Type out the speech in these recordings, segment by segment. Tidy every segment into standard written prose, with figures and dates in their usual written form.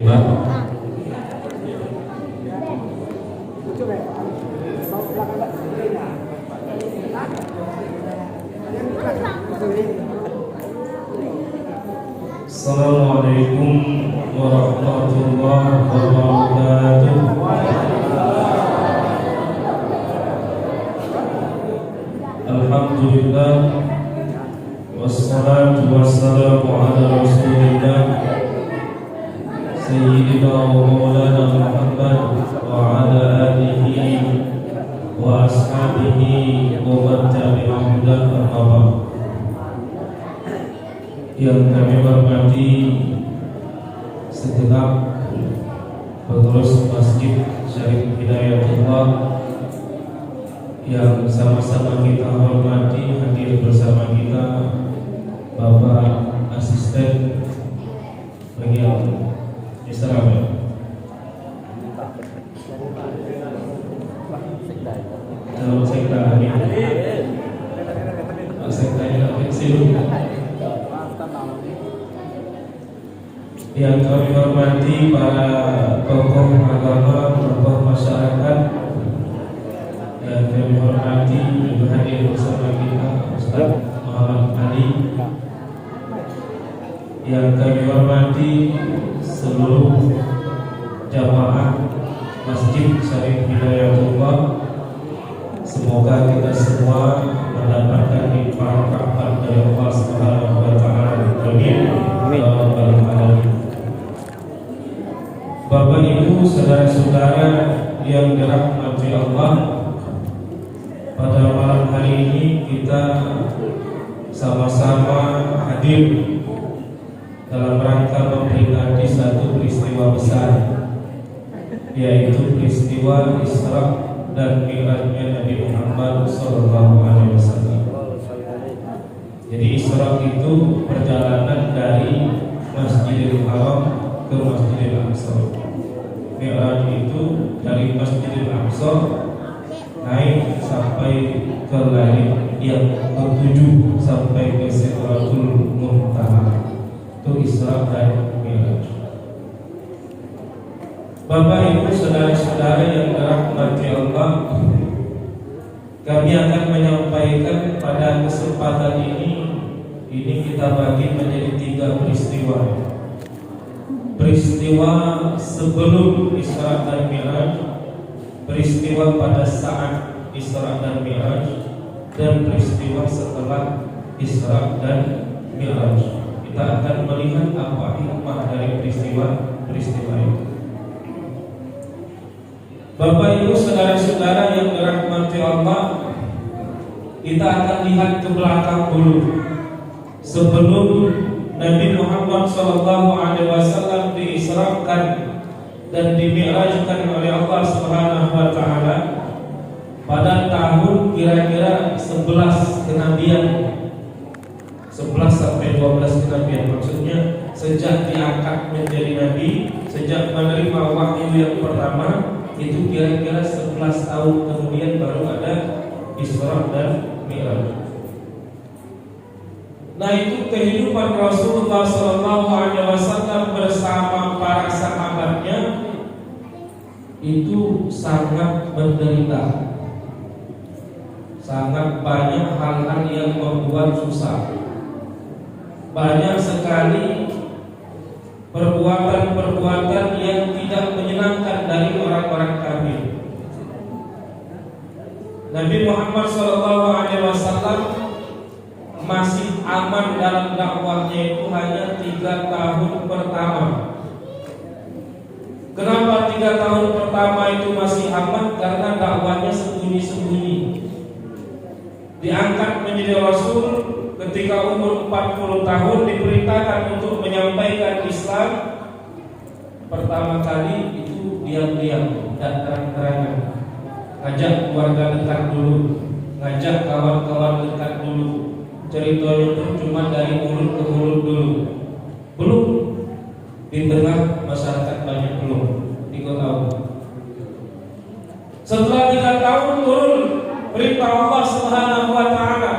Assalamualaikum warahmatullahi wabarakatuh. Alhamdulillah, wassalatu wassalamu ala rasulillah Sayyidina wa maulana Muhammad wa ala alihi wa ashabihi wa man tabi'ahum bi ihsan. Yang kami hormati segenap pengurus Masjid Syarif Hidayatullah, yang sama-sama kita hormati, hadir bersama kita Bapak Asisten bagian Islam, Calon Sekda Amin, Sekda Pensiun. Yang kami hormati para tokoh agama, tokoh masyarakat, yang kami hormati juga hadir bersama kita Ustaz Muhammad Ali. Yang kami hormati seluruh jamaah Masjid Syarif Hidayatullah. Semoga kita semua mendapatkan manfaat dari Allah Subhanahu wa taala. Amin. Bapak Ibu, saudara-saudara yang dirahmati Allah, pada malam hari ini kita sama-sama hadir dalam rangka memperingati satu peristiwa besar, yaitu peristiwa Isra dan Mi'rajnya Nabi Muhammad SAW. Jadi Isra itu perjalanan dari Masjidil Haram ke Masjidil Aqsa. Mi'raj itu dari Masjidil Aqsa naik sampai ke langit yang ketujuh, sampai ke Sidratul Muntaha. Itu Isra dan Mi'raj. Bapak Ibu, saudara-saudara yang dirahmati Allah, kami akan menyampaikan pada kesempatan ini kita bagi menjadi 3 peristiwa. Peristiwa sebelum Isra dan Mi'raj, peristiwa pada saat Isra dan Mi'raj, dan peristiwa setelah Isra dan Mi'raj. Kita akan melihat apa hikmah dari peristiwa itu. Bapak Ibu, saudara-saudara yang dirahmati Allah, kita akan lihat ke belakang dulu. Sebelum Nabi Muhammad SAW diisrakan dan dimi'rajkan oleh Allah Subhanahu wa taala pada tahun kira-kira 11 kenabian, 11 sampai 12 kenabian, maksudnya sejak diangkat menjadi nabi, sejak menerima wahyu yang pertama, itu kira-kira 11 tahun kemudian baru ada Isra dan Mi'raj. Nah, itu kehidupan Rasulullah SAW bersama para sahabatnya itu sangat menderita. Sangat banyak hal-hal yang membuat susah. Banyak sekali perbuatan-perbuatan yang tidak menyenangkan dari orang-orang kafir. Nabi Muhammad SAW masih aman dalam dakwahnya itu hanya 3 tahun pertama. Kenapa 3 tahun pertama itu masih aman? Karena dakwahnya sembunyi-sembunyi. Diangkat menjadi Rasul ketika umur 40 tahun, diperintahkan untuk menyampaikan Islam. Pertama kali itu diam-diam dan terang-terangan. Ngajak keluarga dekat dulu, ngajak kawan-kawan dekat dulu. Ceritanya itu cuma dari mulut ke mulut dulu. Belum di tengah masyarakat banyak, belum di kota. Setelah 3 tahun turun perintah Allah Subhanahu wa taala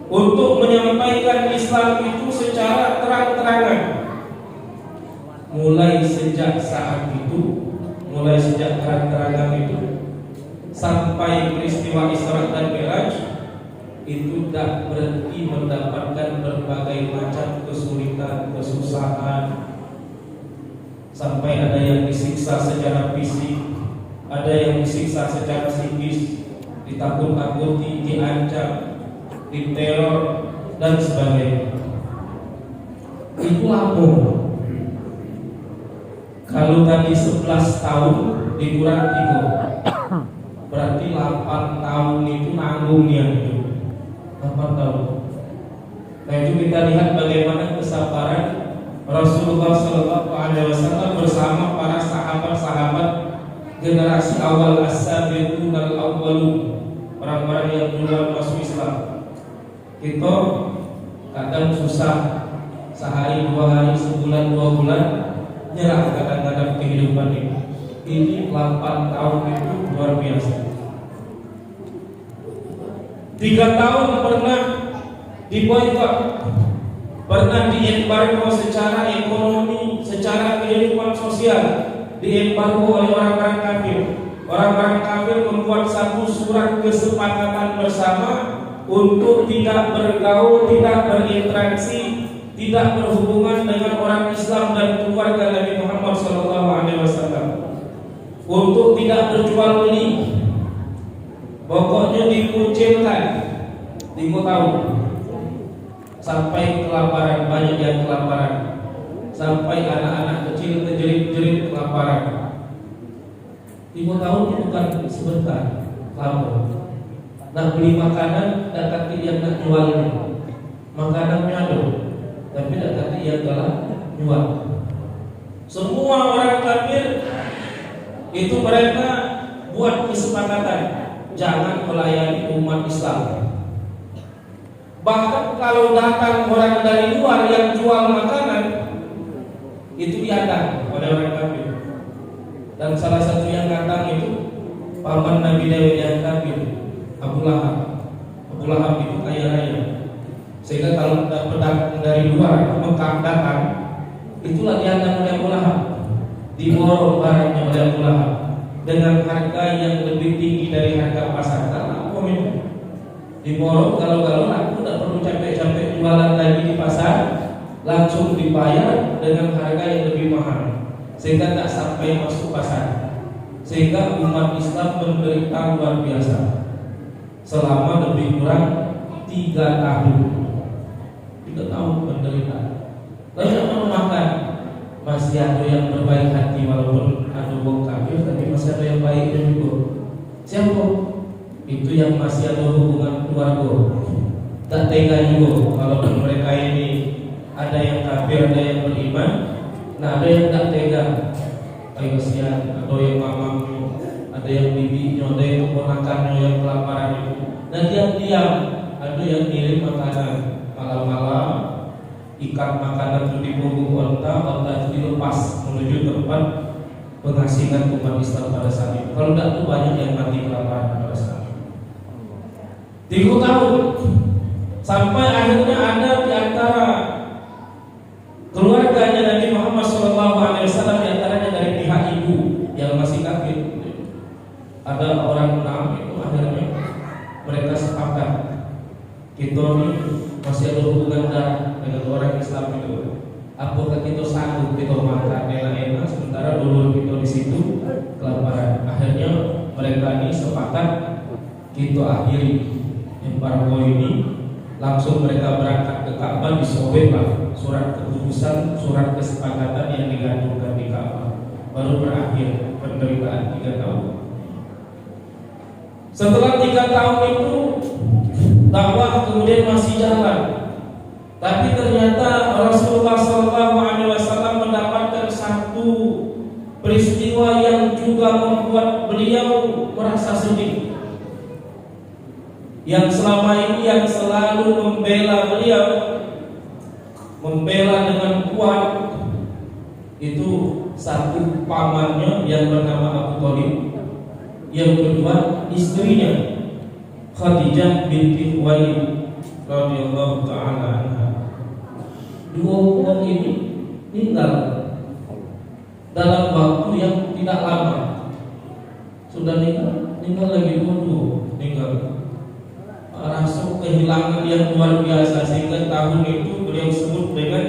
untuk menyampaikan Islam itu secara terang-terangan. mulai sejak saat itu, mulai sejak terang-terangan itu sampai peristiwa Isra dan Mi'raj, itu tidak berhenti mendapatkan berbagai macam kesulitan, kesusahan, sampai ada yang disiksa secara fisik, ada yang disiksa secara psikis, ditakut-takuti, diancam, diteror dan sebagainya. Itu lapor. Kalau tadi 11 tahun dikurang 3, berarti 8 tahun itu nanggung dia itu. 8 tahun. Nah itu kita lihat bagaimana kesabaran Rasulullah SAW bersama para sahabat-sahabat generasi awal as-sabiqun al-awwalun, orang-orang yang duluan masuk Islam. Kita kadang susah, sehari, 2 hari, sebulan, 2 bulan, nyerah kadang-kadang kehidupan ini. Ini 8 tahun itu luar biasa. 3 tahun pernah diboikot, pernah diembargo secara ekonomi, secara kehidupan sosial, diembargo oleh orang-orang kafir. Orang-orang kafir membuat satu surat kesepakatan bersama untuk tidak bergaul, tidak berinteraksi, tidak berhubungan dengan orang Islam dan keluarga Nabi Muhammad SAW, untuk tidak berjual beli. Pokoknya dikucilkan, tahu, sampai kelaparan, banyak yang kelaparan, sampai anak-anak kecil terjerit-jerit kelaparan. 5 tahun bukan sebentar, lama. Nak beli makanan, tak kata yang nak jual makanannya ada, tapi tak kata yang telah jual. Semua orang kafir itu mereka buat kesepakatan jangan melayani umat Islam. Bahkan kalau datang orang dari luar yang jual makanan, itu diadang oleh orang kafir. Dan salah satu yang datang itu paman Nabi Dawud yang kafir, Abu Lahab. Abu Lahab itu kaya raya, sehingga kalau pedagang dari luar Mekah datang, itulah diadang oleh Abu Lahab, diborong barangnya oleh Abu Lahab dengan harga yang lebih tinggi dari harga pasar. Karena apa memang diborong, kalau aku tidak perlu capek-capek jualan lagi di pasar, langsung dibayar dengan harga yang lebih mahal, sehingga tak sampai masuk pasar. Sehingga umat Islam menderita luar biasa selama lebih kurang 3 tahun. 3 tahun menderita. Lalu yang makan, masih ada yang berbaik hati walaupun ada orang kafir, tapi masih ada yang baiknya juga. Siapa? Itu yang masih ada hubungan keluarga. Tak tega juga kalau mereka ini ada yang kafir, ada yang beriman. Nah ada yang tak tega, kayak kasihan, ada yang mamanya, ada yang bibinya, ada yang keponakannya yang kelaparan itu. Dan diam-diam ada yang kirim makanan malam-malam, ikat makanan itu di punggung onta itu dilepas menuju tempat pengasingan umat Islam pada saat itu. Kalau tidak itu banyak yang mati kelaparan pada saat itu. 3 tahun sampai akhirnya ada di antara keluarganya Nabi Muhammad SAW, di antaranya dari pihak ibu yang masih kafir, ada orang 6 itu. Akhirnya mereka sepakat, kita ini masih ada hubungan darah dengan orang Islam itu. Apakah kita sanggup kita makan enak-enak sementara dulu kita di situ kelaparan? Akhirnya mereka ini sepakat, kita akhiri embargo ini. Langsung mereka berangkat ke Ka'bah, disobeklah surat keputusan, surat kesepakatan yang digantungkan di Ka'bah. Baru berakhir penderitaan 3 tahun. Setelah 3 tahun itu dakwah kemudian masih jalan, tapi ternyata Rasulullah SAW mendapatkan satu peristiwa yang juga membuat beliau merasa sedih. Yang selama ini yang selalu membela beliau, membela dengan kuat, itu satu pamannya yang bernama Abu Thalib, yang kedua istrinya Khadijah binti Khuwailid radhiyallahu taala anha. 2 orang ini meninggal dalam waktu yang tidak lama. Sudah tinggal lagi dulu, tinggal rasa kehilangan yang luar biasa, sehingga tahun itu beliau sebut dengan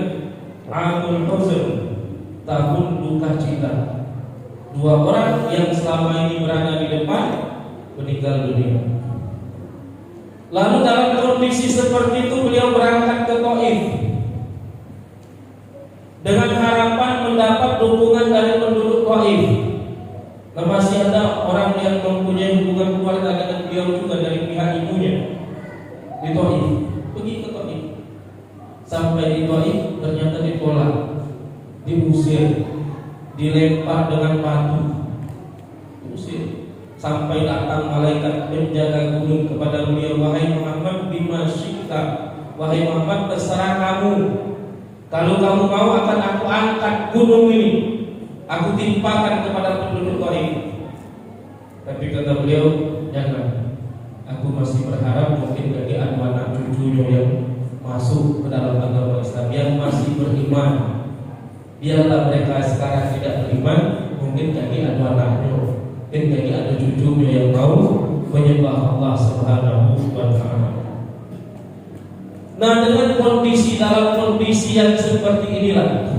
Amul Huzn, tahun duka cita. Dua orang yang selama ini berada di depan meninggal dunia. Lalu dalam kondisi seperti itu beliau berangkat ke Taif dengan harapan mendapat dukungan dari penduduk Taif. Nah, masih ada orang yang mempunyai hubungan keluarga dengan beliau juga dari pihak ibunya di Taif. Pergi ke Taif. Sampai di Taif ternyata ditolak, diusir, dilempar dengan batu, diusir. Sampai datang malaikat penjaga gunung kepada beliau, wahai Muhammad, bima syi'ta, wahai Muhammad, terserah kamu. Kalau kamu mau akan aku angkat gunung ini, aku timpakan kepada penduduk Taif. Tapi kata beliau, jangan. Aku masih berharap mungkin bagi anak cucunya yang masuk ke dalam agama Islam, yang masih beriman. Biarlah mereka sekarang tidak beriman, mungkin bagi anaknya, mungkin bagi ada cucunya yang mau menyembah Allah Subhanahu wa Ta'ala. Nah, dengan dalam kondisi yang seperti inilah,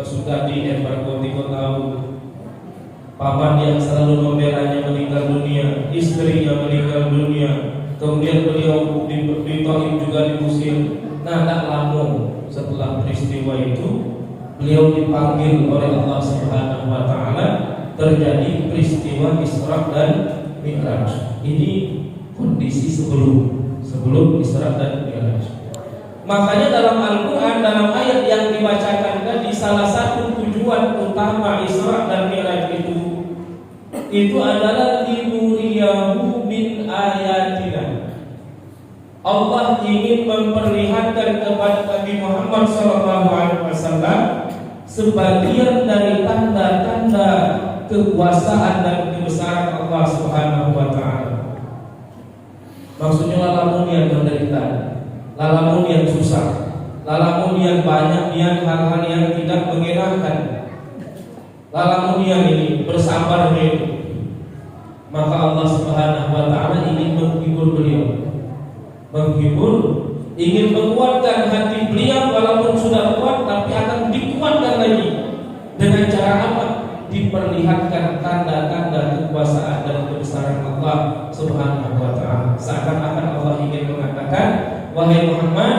sudah di embargo 3 tahun, paman yang selalu membelanya meninggal dunia, istrinya meninggal dunia, kemudian beliau di Taif juga diusir. Nah, tak lama setelah peristiwa itu, beliau dipanggil oleh Allah Subhanahu wa Ta'ala, terjadi peristiwa Isra dan Mi'raj. Ini kondisi sebelum Isra dan Mi'raj. Makanya dalam Al-Quran, dalam ayat yang dibacakan tadi, salah satu tujuan utama Isra dan Mi'raj itu adalah linuriyahu min ayatina. Allah ingin memperlihatkan kepada Nabi Muhammad SAW sebagian dari tanda-tanda kekuasaan dan kebesaran Allah Subhanahu wa Ta'ala. Maksudnya lalamun yang menderita, lalamun yang susah, lalamun yang banyak yang hal-hal yang tidak mengenakan, lalamun yang ini bersabar ini. Maka Allah Subhanahu wa Ta'ala ingin menghibur beliau, ingin menguatkan hati beliau. Walaupun sudah kuat, tapi akan dikuatkan lagi. Dengan cara apa? Diperlihatkan tanda-tanda kekuasaan dan kebesaran Allah Subhanahu wa Ta'ala. Seakan-akan Allah ingin mengatakan, wahai Muhammad,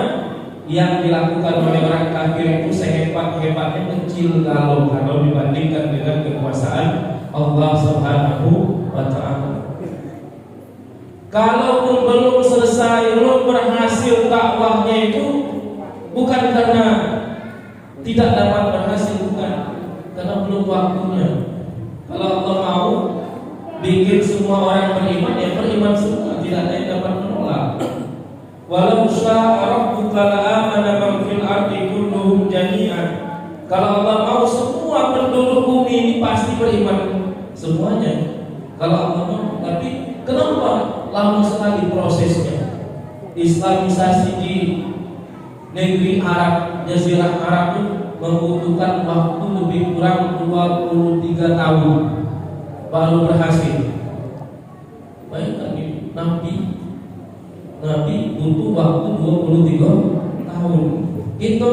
yang dilakukan oleh orang kafir itu sehebat-hebatnya kecil kalau dibandingkan dengan kekuasaan Allah Subhanahu wa Ta'ala. Kalaupun belum selesai, belum berhasil dakwahnya itu, bukan karena tidak dapat berhasil, bukan, karena belum waktunya. Kalau Allah mau bikin semua orang beriman, ya beriman semua, tidak ada yang dapat menolak. Walau syaa rabbuka la'amana man fil ardi kulluhum jami'an. Kalau Allah mau, semua penduduk bumi ini pasti beriman semuanya. Kalau Allah mau, tapi kenapa lama sekali prosesnya? Islamisasi di negeri Arab, Jazirah Arab itu membutuhkan waktu lebih kurang 23 tahun baru berhasil. Bayangkan Nabi butuh waktu 23 tahun. Kita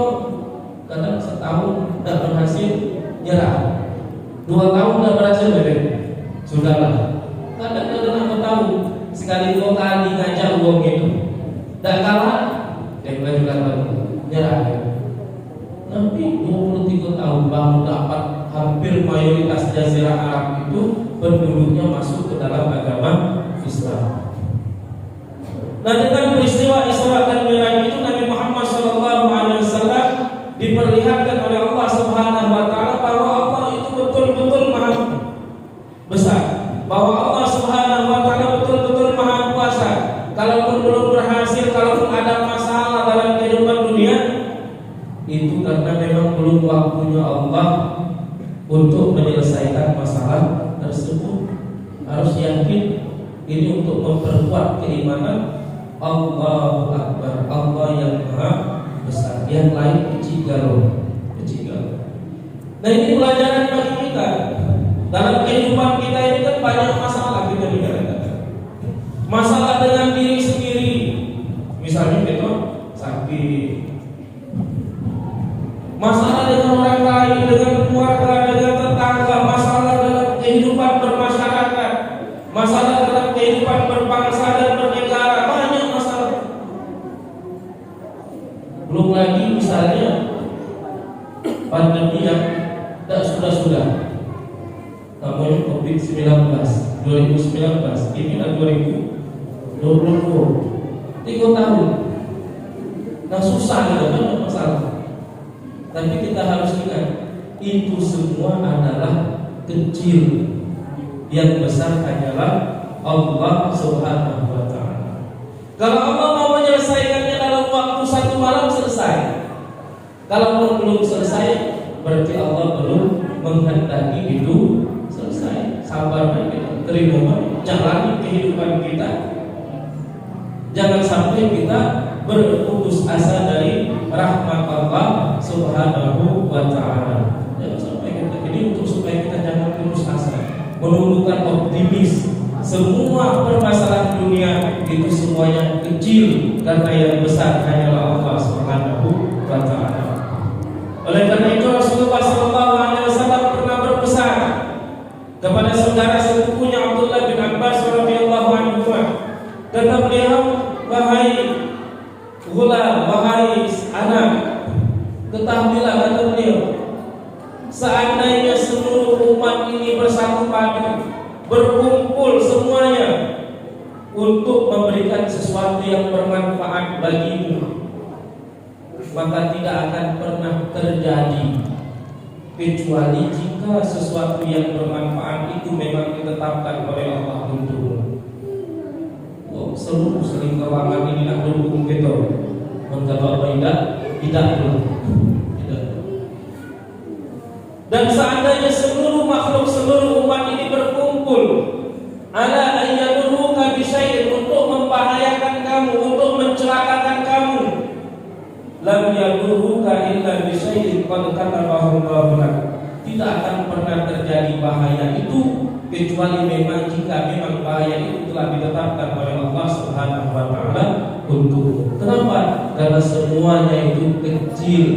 kadang setahun tidak berhasil, nyerah. 2 tahun tidak berhasil, sudahlah. Kadang-kadang aku tahu sekali 2 kali ngajak uang itu, tidak kalah, dia melanjutkan lagi, nyerah. Nabi 23 tahun baru dapat hampir mayoritas Jazirah Arab itu penduduknya masuk ke dalam agama Islam. Nah, dengan peristiwa Isra dan Mi'raj itu, Nabi Muhammad SAW diperlihatkan oleh Allah Subhanahu wa Ta'ala bahwa Allah itu betul-betul maha besar, bahwa Allah Subhanahu wa Ta'ala betul-betul maha kuasa. Kalaupun belum berhasil, kalaupun ada masalah dalam kehidupan dunia, itu karena memang belum waktunya Allah untuk menyelesaikan masalah tersebut. Harus yakin ini untuk memperkuat keimanan. Allahu Akbar, Allah yang maha besar, yang lain kecil galau. Nah, ini pelajaran bagi COVID-19 2019, inilah 2020, 3 tahun. Nah susah gitu kan masalah. Tapi kita harus ingat, itu semua adalah kecil, yang besar hanyalah Allah Subhanahu wa Ta'ala. Kalau Allah mau menyelesaikannya dalam waktu 1 malam, selesai. Kalau belum selesai, berarti Allah belum menghendaki itu selesai. Sabar kita, terima, jalani kehidupan kita. Jangan sampai kita berputus asa dari rahmat Allah Subhanahu wa Ta'ala. Jangan sampai kita ini, untuk supaya kita jangan putus asa, menumbuhkan optimis. Semua permasalahan dunia itu semuanya kecil, karena yang besar hanyalah Allah Subhanahu wa Ta'ala. Oleh karena itu Rasulullah SAW pernah berpesan kepada saudara sepupunya Abdullah bin Abbas radhiyallahu anhu. Kata beliau, wahai ghulam, wahai anak, ketahuilah, kata beliau, seandainya seluruh umat ini bersatu padu, berkumpul semuanya untuk memberikan sesuatu yang bermanfaat bagimu, maka tidak akan pernah terjadi kecuali jika sesuatu yang bermanfaat itu memang ditetapkan oleh Allah untukmu. Seluruh selingkawangan ini nak dukung kita. Kalau tidak belum. Dan seandainya seluruh makhluk, seluruh umat ini berkumpul ala ayyadurruka bisyai'in, untuk membahayakan kamu, untuk mencelakakan kamu, lam yadurruka illa bisyai'in qad katabahu Allahu lak. Tidak akan pernah terjadi bahaya itu kecuali memang jika memang bahaya itu telah ditetapkan oleh Allah Subhanahu wa Ta'ala untuk. Kenapa? Karena semuanya itu kecil,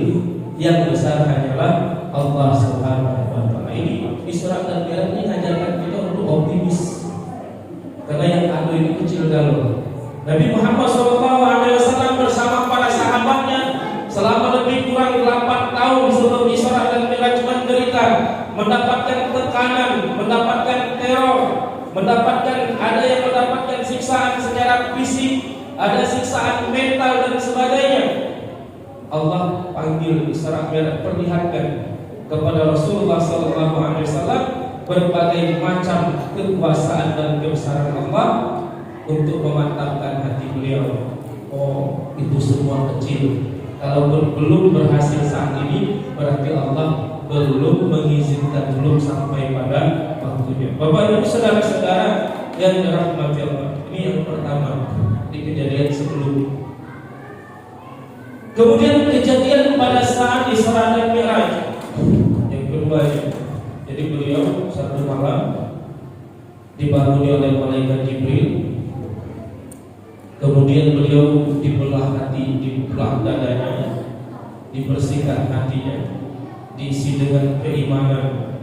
yang besar hanyalah Allah Subhanahu wa Ta'ala. Ini Isra dan Mi'raj ini mengajarkan kita untuk optimis, karena yang ada ini kecil galau. Nabi Muhammad SAW bersama para sahabatnya selama lebih kurang 8 tahun sebelum Isra dan Mi'raj menderita, mendapatkan tekanan, mendapatkan teror, ada yang mendapatkan siksaan secara fisik, ada siksaan mental dan sebagainya. Allah panggil Isra Mi'raj, perlihatkan kepada Rasulullah SAW berbagai macam kekuasaan dan kebesaran Allah untuk memantapkan hati beliau. Oh, itu semua kecil. Kalau belum berhasil saat ini, berarti Allah belum mengizinkan, belum sampai pada waktunya. Bapak Ibu saudara-saudara yang dirahmati Allah, ini yang pertama di kejadian sebelum. Kemudian kejadian pada saat Isra dan Mi'raj yang kedua. Jadi beliau satu malam dibangun oleh malaikat Jibril. Kemudian beliau dibelah hati, dibelah dadanya, dibersihkan hatinya, diisi dengan keimanan.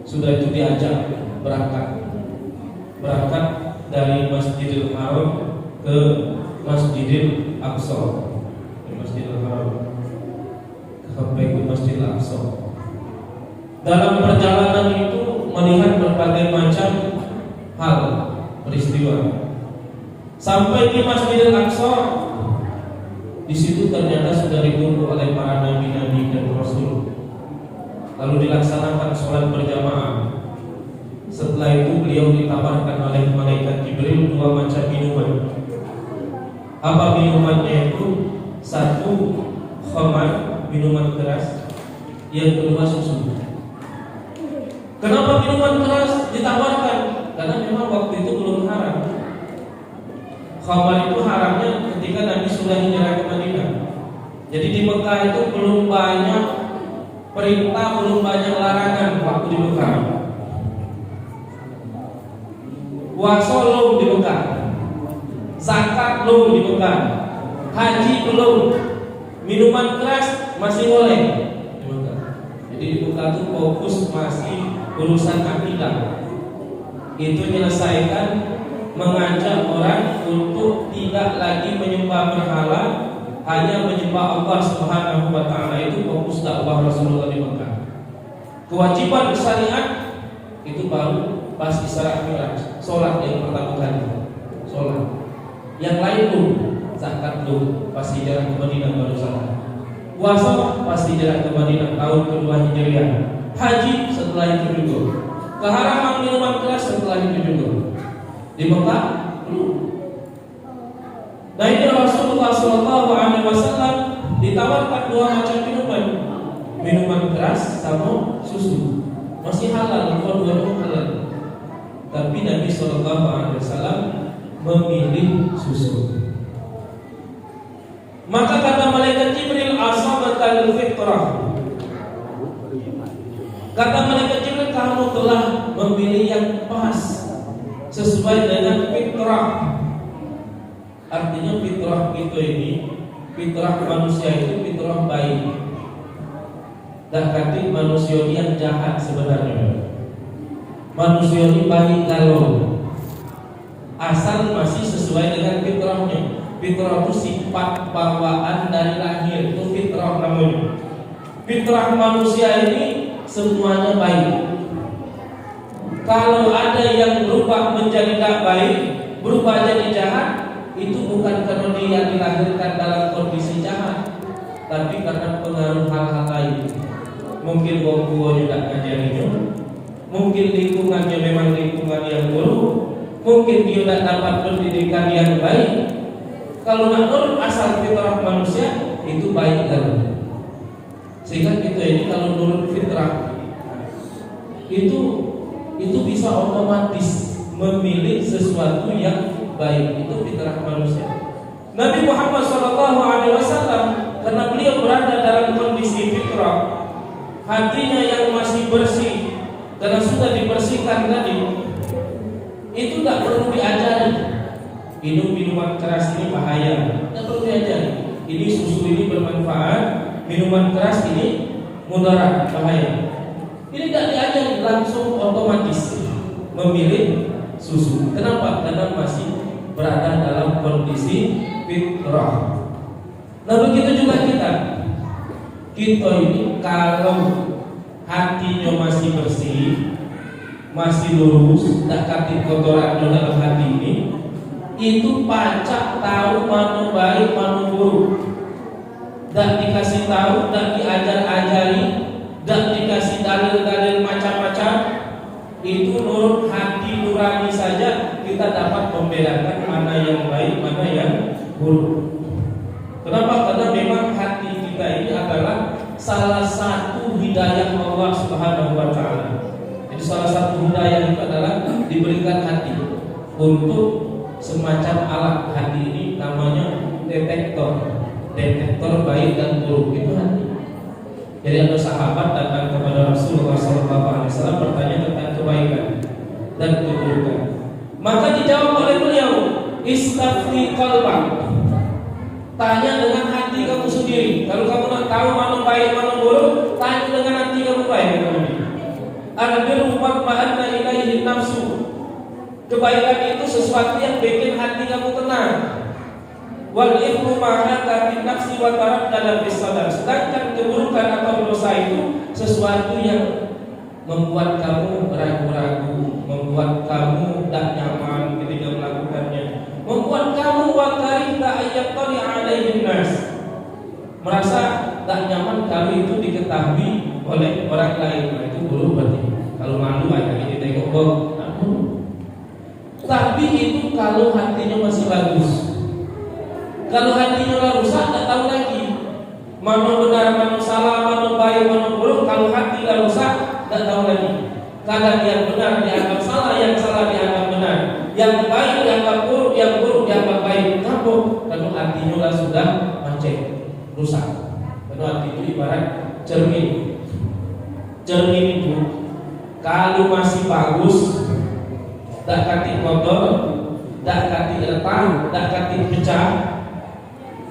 Sudah itu diajak berangkat dari Masjidil Haram ke Masjidil Aqsa, ke Masjidil Haram sampai ke Masjidil Aqsa. Dalam perjalanan itu melihat berbagai macam hal, peristiwa. Sampai di Masjidil Aqsa, di situ ternyata sudah ditunggu oleh para nabi-nabi dan rasul. Lalu dilaksanakan sholat berjamaah. Setelah itu beliau ditawarkan oleh malaikat Jibril 2 macam minuman. Apa minumannya itu? Satu khamar, minuman keras. Yang kedua susu. Kenapa minuman keras ditawarkan? Karena memang waktu itu belum haram. Khamar itu haramnya ketika Nabi sudah hijrah ke Madinah. Jadi di Mekah itu belum banyak perintah, belum banyak larangan waktu di Mekah. Puasa belum di Mekah, zakat belum di Mekah, haji belum, minuman keras masih boleh di Mekah. Jadi di Mekah itu fokus masih urusan akidah. Itu menyelesaikan, mengajak orang untuk tidak lagi menyembah berhala, hanya menyembah Allah Subhanahu wa Ta'ala. Itu fokus dakwah Rasulullah di Mekah. Kewajiban syariat itu baru pas Isra Mi'raj, sholat yang pertama kali, sholat. Yang lain belum, zakat belum, pas hijrah ke Madinah baru sholat. Puasa pas hijrah ke Madinah tahun kedua Hijriah. Haji setelah itu juga. Keharaman minuman keras setelah itu juga. Di Mekah belum. Nah ini Rasulullah SAW ditawarkan dua macam minuman keras sama susu, masih halal, dua-duanya halal. Tapi Nabi SAW memilih susu. Maka kata malaikat Jibril, asabatal fitrah. Kata malaikat Jibril, kamu telah memilih yang pas sesuai dengan fitrah. Artinya fitrah itu ini, fitrah manusia itu fitrah baik. Dan kata manusia yang jahat sebenarnya. Manusia ini baik kalau asal masih sesuai dengan fitrahnya. Fitrah itu sifat bawaan dari lahir, itu fitrah namanya. Fitrah manusia ini semuanya baik. Kalau ada yang berubah menjadi tidak baik, berubah jadi jahat, itu bukan karena dia dilahirkan dalam kondisi jahat, tapi karena pengaruh hal-hal lain. Mungkin orang tuanya tidak ngajarinya, mungkin lingkungannya memang lingkungan yang buruk, mungkin dia tidak dapat pendidikan yang baik. Kalau menurut asal fitrah manusia itu baik kan. Sehingga kita ini kalau menurut fitrah itu bisa otomatis memilih sesuatu yang baik. Itu fitrah manusia. Nabi Muhammad SAW karena beliau berada dalam kondisi fitrah, hatinya yang masih bersih karena sudah dibersihkan tadi, itu tidak perlu diajari. Minum minuman keras ini bahaya, tidak perlu diajari. Ini susu ini bermanfaat, minuman keras ini mudarat, bahaya. Ini tidak diajari, langsung otomatis memilih susu. Kenapa? Karena masih berada dalam kondisi fitrah. Nah begitu juga kita ini kalau hatinya masih bersih, masih lurus, tidak kati kotoran dalam hati ini, itu pacak tahu mana baik mana buruk. Dan dikasih tahu, dan diajar-ajari, dan dikasih dalil-dalil macam-macam. Itu nurut hati nurani saja kita dapat membedakan mana yang baik, mana yang buruk. Kenapa? Karena memang hati kita ini adalah salah satu hidayah Allah Subhanahu wa Ta'ala. Jadi salah satu hidayah itu adalah diberikan hati untuk semacam alat. Hati ini namanya detektor baik dan buruk, itu hati. Jadi ada sahabat datang kepada Rasulullah SAW bertanya tentang kebaikan dan keburukan. Maka dijawab oleh beliau, istafti qalbak. Tanya dengan hati kamu sendiri. Kalau kamu nak tahu mana baik mana buruk, tanya dengan hati kamu baik. Al-birru ma'anna ilaihi nafsu. Kebaikan itu sesuatu yang bikin hati kamu tenang. Wal ithmu ma'aka fi nafsi wa taraddada bis sadar. Sedangkan keburukan atau dosa itu sesuatu yang membuat kamu ragu-ragu, membuat kamu tak nyaman ketika melakukannya, membuat kamu wa karihta ayyaqali 'alaihin nas. Merasa tak nyaman kamu itu diketahui oleh orang lain. Nah, itu buruk berarti. Kalau malu aja kita tengok tapi itu kalau hatinya masih bagus. Kalau hatinya rusak, tak tahu lagi mana benar, mana salah, mana baik, mana buruk. Kalau hati rusak, tak tahu lagi. Kadang yang benar dianggap salah, yang salah dianggap benar, yang baik dianggap buruk, yang buruk dianggap baik. Kenapa? Karena hatinya sudah macet, rusak. Karena hati itu ibarat cermin. Cermin itu kalau masih bagus, tak kati kotor, tak kati retak, tak kati pecah,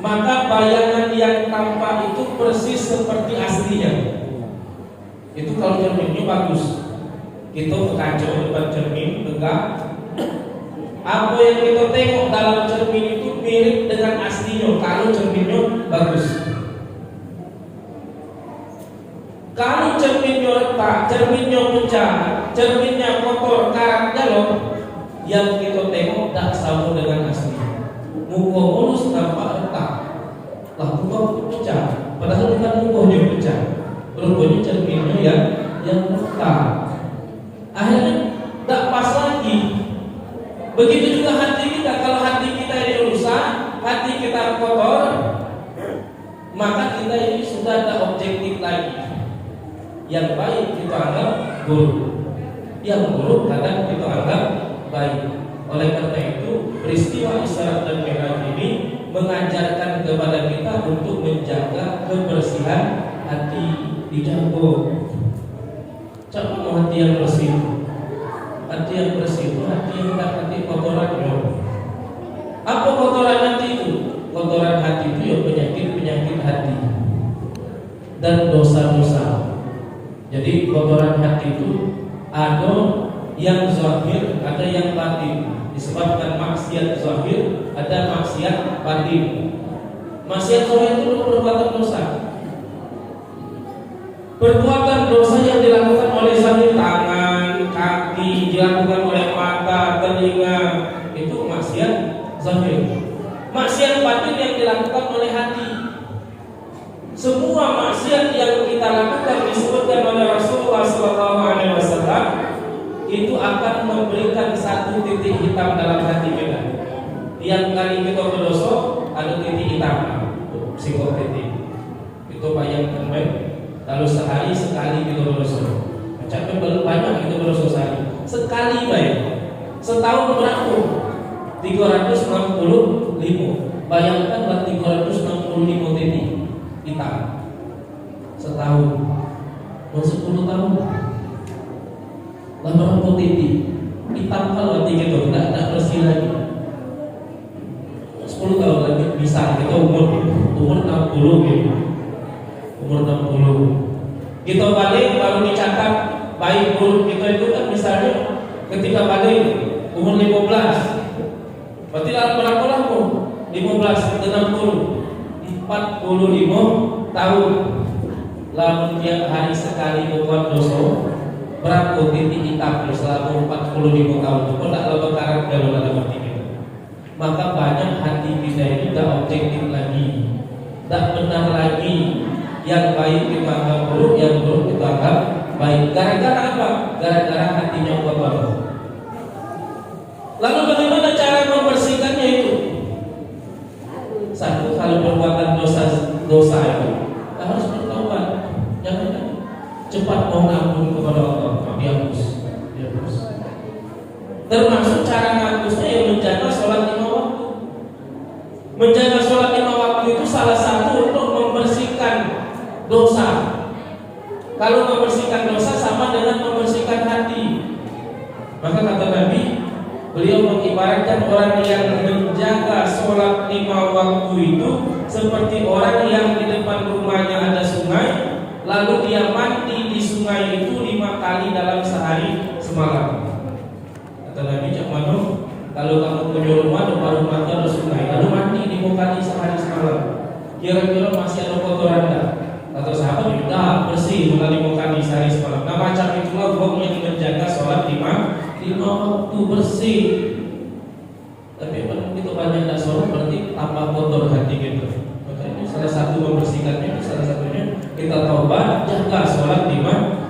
maka bayangan yang tampak itu persis seperti aslinya. Itu kalau cerminnya bagus. Kita kacau depan cermin, tegak. Apa yang kita tengok dalam cermin itu mirip dengan aslinya kalau cerminnya bagus. Kalau cerminnya retak, cerminnya pecah, cerminnya kotor, karatnya loh, yang kita tengok tak sama dengan asli. Muka mulus nampak retak, lah muka pecah, padahal bukan mukanya pecah, rupanya cerminnya yang retak. Akhirnya tak pas lagi. Begitu juga hati kita, kalau hati kita ini rusak, hati kita kotor, maka kita ini sudah tak objektif lagi. Yang baik kita anggap buruk, yang buruk kadang kita anggap baik. Oleh karena itu, peristiwa Isra dan Mi'raj ini mengajarkan kepada kita untuk menjaga kebersihan hati. Dijaga. Coba hati yang bersih. Hati yang bersih itu hati yang tak hati kotorannya. Apa kotoran hati itu? Kotoran hati itu ya penyakit-penyakit hati dan dosa-dosa. Jadi kotoran hati itu ada yang zahir, ada yang batin. Disebabkan maksiat zahir, ada maksiat batin. Maksiat zahir itu perbuatan dosa. Perbuatan dosa yang dilakukan oleh zahir, tangan, kaki, dilakukan oleh mata, telinga, itu maksiat zahir. Maksiat batin yang dilakukan oleh hati. Semua maksiat yang kita lakukan disebutkan oleh Rasulullah SAW itu akan memberikan satu titik hitam dalam hati kita. Tiap kali kita berdosa ada titik hitam, psikot titik. Itu bayangkan baik. Kalau sehari sekali kita berdosa, macam banyak kita berdosa sehari. Sekali baik. Setahun berapa? 365. Bayangkan 365 titik hitam setahun. 10 tahun. Berapa titik hitam kalau titik itu tidak bersih lagi. 10 tahun lagi bisa kita umur 60 gitu. Umur 60. Kita balik baru dicatat baik buruk kita itu kan misalnya ketika balik umur 15. Berarti berapa lama? 15 ke 60 45 tahun. Lalu tiap hari sekali membuat dosa, berapa titik hitam selama 45 tahun? Kok tak lebih karakter dalam hati kita? Maka banyak hati kita ini tidak objektif lagi, tidak benar lagi. Yang baik kita anggap buruk, yang buruk kita anggap baik. Gara-gara apa? Gara-gara hatinya kotor. Lalu bagaimana cara membersihkannya itu? Satu, kalau perbuatan dosa itu harus bertobat. Jangan cepat mohon ampun kepada Allah. Dihapus. Termasuk cara menghapusnya yang menjaga sholat 5 waktu. Menjaga sholat 5 waktu itu salah satu untuk membersihkan dosa. Kalau membersihkan dosa sama dengan membersihkan hati. Maka kata Nabi, beliau mengibaratkan orang yang menjaga sholat 5 waktu itu seperti orang yang di depan rumahnya ada sungai, lalu dia mandi di sungai itu 5 kali dalam sehari semalam. Kata Nabi, cak mano kalau kamu punya rumah depan rumahnya ada sungai, lalu mandi 5 kali sehari semalam, kira-kira masih ada kotoran tak? Kata sahabat, tidak bersih melalui 5 kali sehari semalam. Nah macam itulah hukum yang menjaga sholat 5 waktu bersih. Tapi begitu banyak tak sholat berarti tambah kotor hati kita. Maka ini salah satu membersihkannya, salah satunya kita taubat, jaga sholat 5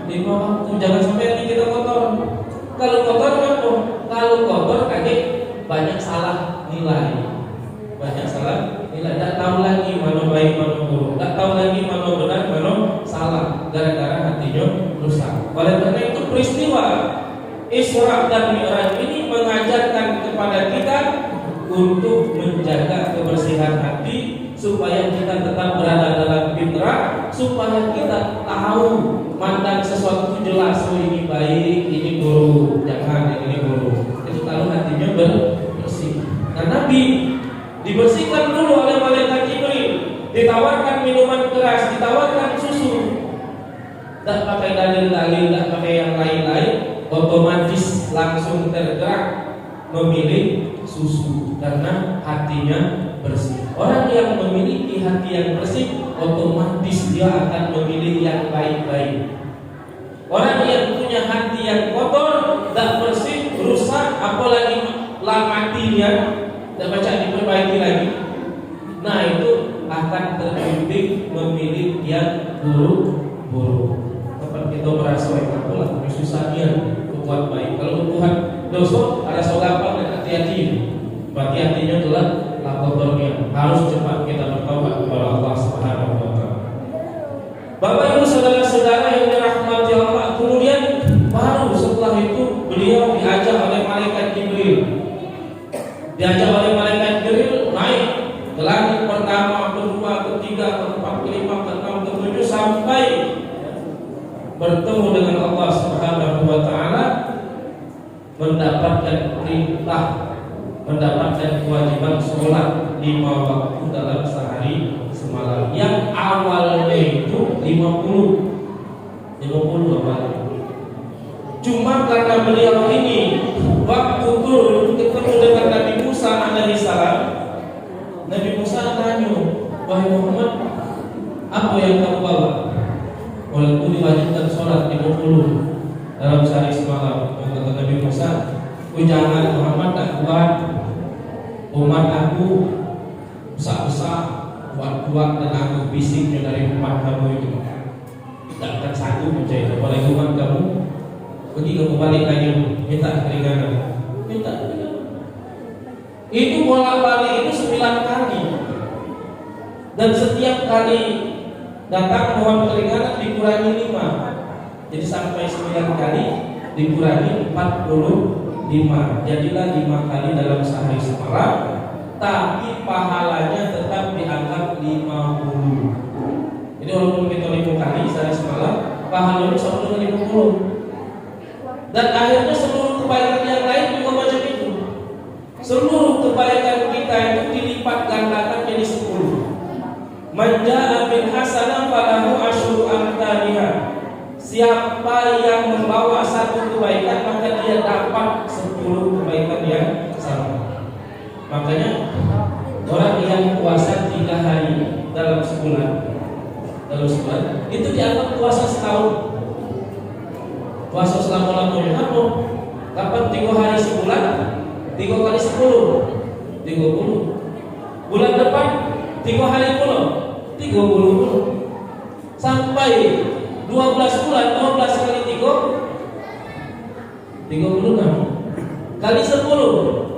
waktu. Jangan sampai hati kita kotor. Kalau kotor apa? Kalau kotor kaget banyak salah nilai. Tidak tahu lagi mana baik mana buruk, tidak tahu lagi mana benar mana salah, gara-gara hatinya rusak. Oleh karena itu peristiwa Isra dan Mi'raj ini mengajarkan kepada kita untuk menjaga kebersihan hati supaya kita tetap berada dalam fitrah, supaya kita tahu mandang sesuatu itu jelas, oh ini baik, ini buruk, jangan ini buruk. Itu kalau hatinya bersih. Nah Nabi dibersihkan dulu oleh malaikat Jibril, ditawarkan minuman keras, ditawarkan susu. Tak pakai dalil-dalil, tak pakai yang lain-lain, otomatis langsung tergerak memilih susu karena hatinya bersih. Orang yang memiliki hati yang bersih, otomatis dia akan memilih yang baik-baik. Orang yang punya hati yang kotor, tak bersih, rusak, apalagi matinya, tak baca diperbaiki lagi. Nah itu akan terbimbing memilih yang buruk-buruk. Kapan kita merasa apalah susahnya berbuat baik. Kalau Tuhan dosa ada sogapan dan hati-hati. Hati-hatinya adalah kotornya. Harus cepat kita bertobat kepada Allah Subhanahu wa taala. Bapak Ibu saudara-saudara yang dirahmati Allah, kemudian baru setelah itu beliau diajak oleh malaikat Jibril. Diajak oleh malaikat Jibril naik ke langit pertama, kedua, ketiga, keempat, kelima, keenam, ketujuh sampai bertemu dengan Allah Subhanahu wa taala, mendapatkan perintah, mendapatkan kewajiban sholat 5 waktu dalam sehari semalam. Yang awalnya itu 50 awalnya. Cuma karena beliau ini waktu turun ketemu dengan Nabi Musa alaihissalam, Nabi Musa tanya, wahai Muhammad, apa yang kamu bawa? Walaupun diwajibkan sholat 50 dalam sehari semalam. Kata Nabi Musa, jangan Muhammad, tak kuat. Umat aku besar-besar, kuat-kuat, dan aku bisiknya dari umat kamu itu tak akan sanggup mencari. Apalagi umat kamu, pergi kamu balik lagi, minta keringanan. Itu bolak-balik itu 9 kali. Dan setiap kali datang mohon keringanan dikurangi 5. Jadi sampai 9 kali dikurangi 45. Jadilah 5 kali dalam sehari semalam, tapi pahalanya tetap dianggap 50. Jadi walaupun kita 5 kali sehari semalam, pahalanya sama dengan 50. Dan akhirnya seluruh kebaikan yang lain juga macam itu. Seluruh kebaikan kita itu dilipat gandakan jadi 10. Man jaa bil hasanah falahu asyru amsalihha. Siapa yang membawa satu kebaikan maka dia dapat 10 kebaikan yang sama. Makanya orang yang puasa 3 hari dalam sebulan itu dianggap puasa setahun. Puasa selama-lamanya apa? Kapan 3 hari sebulan? 3 kali 10 30. Bulan depan 3 hari pula 30. Sampai 12 bulan 12 kali 3 36 kali 10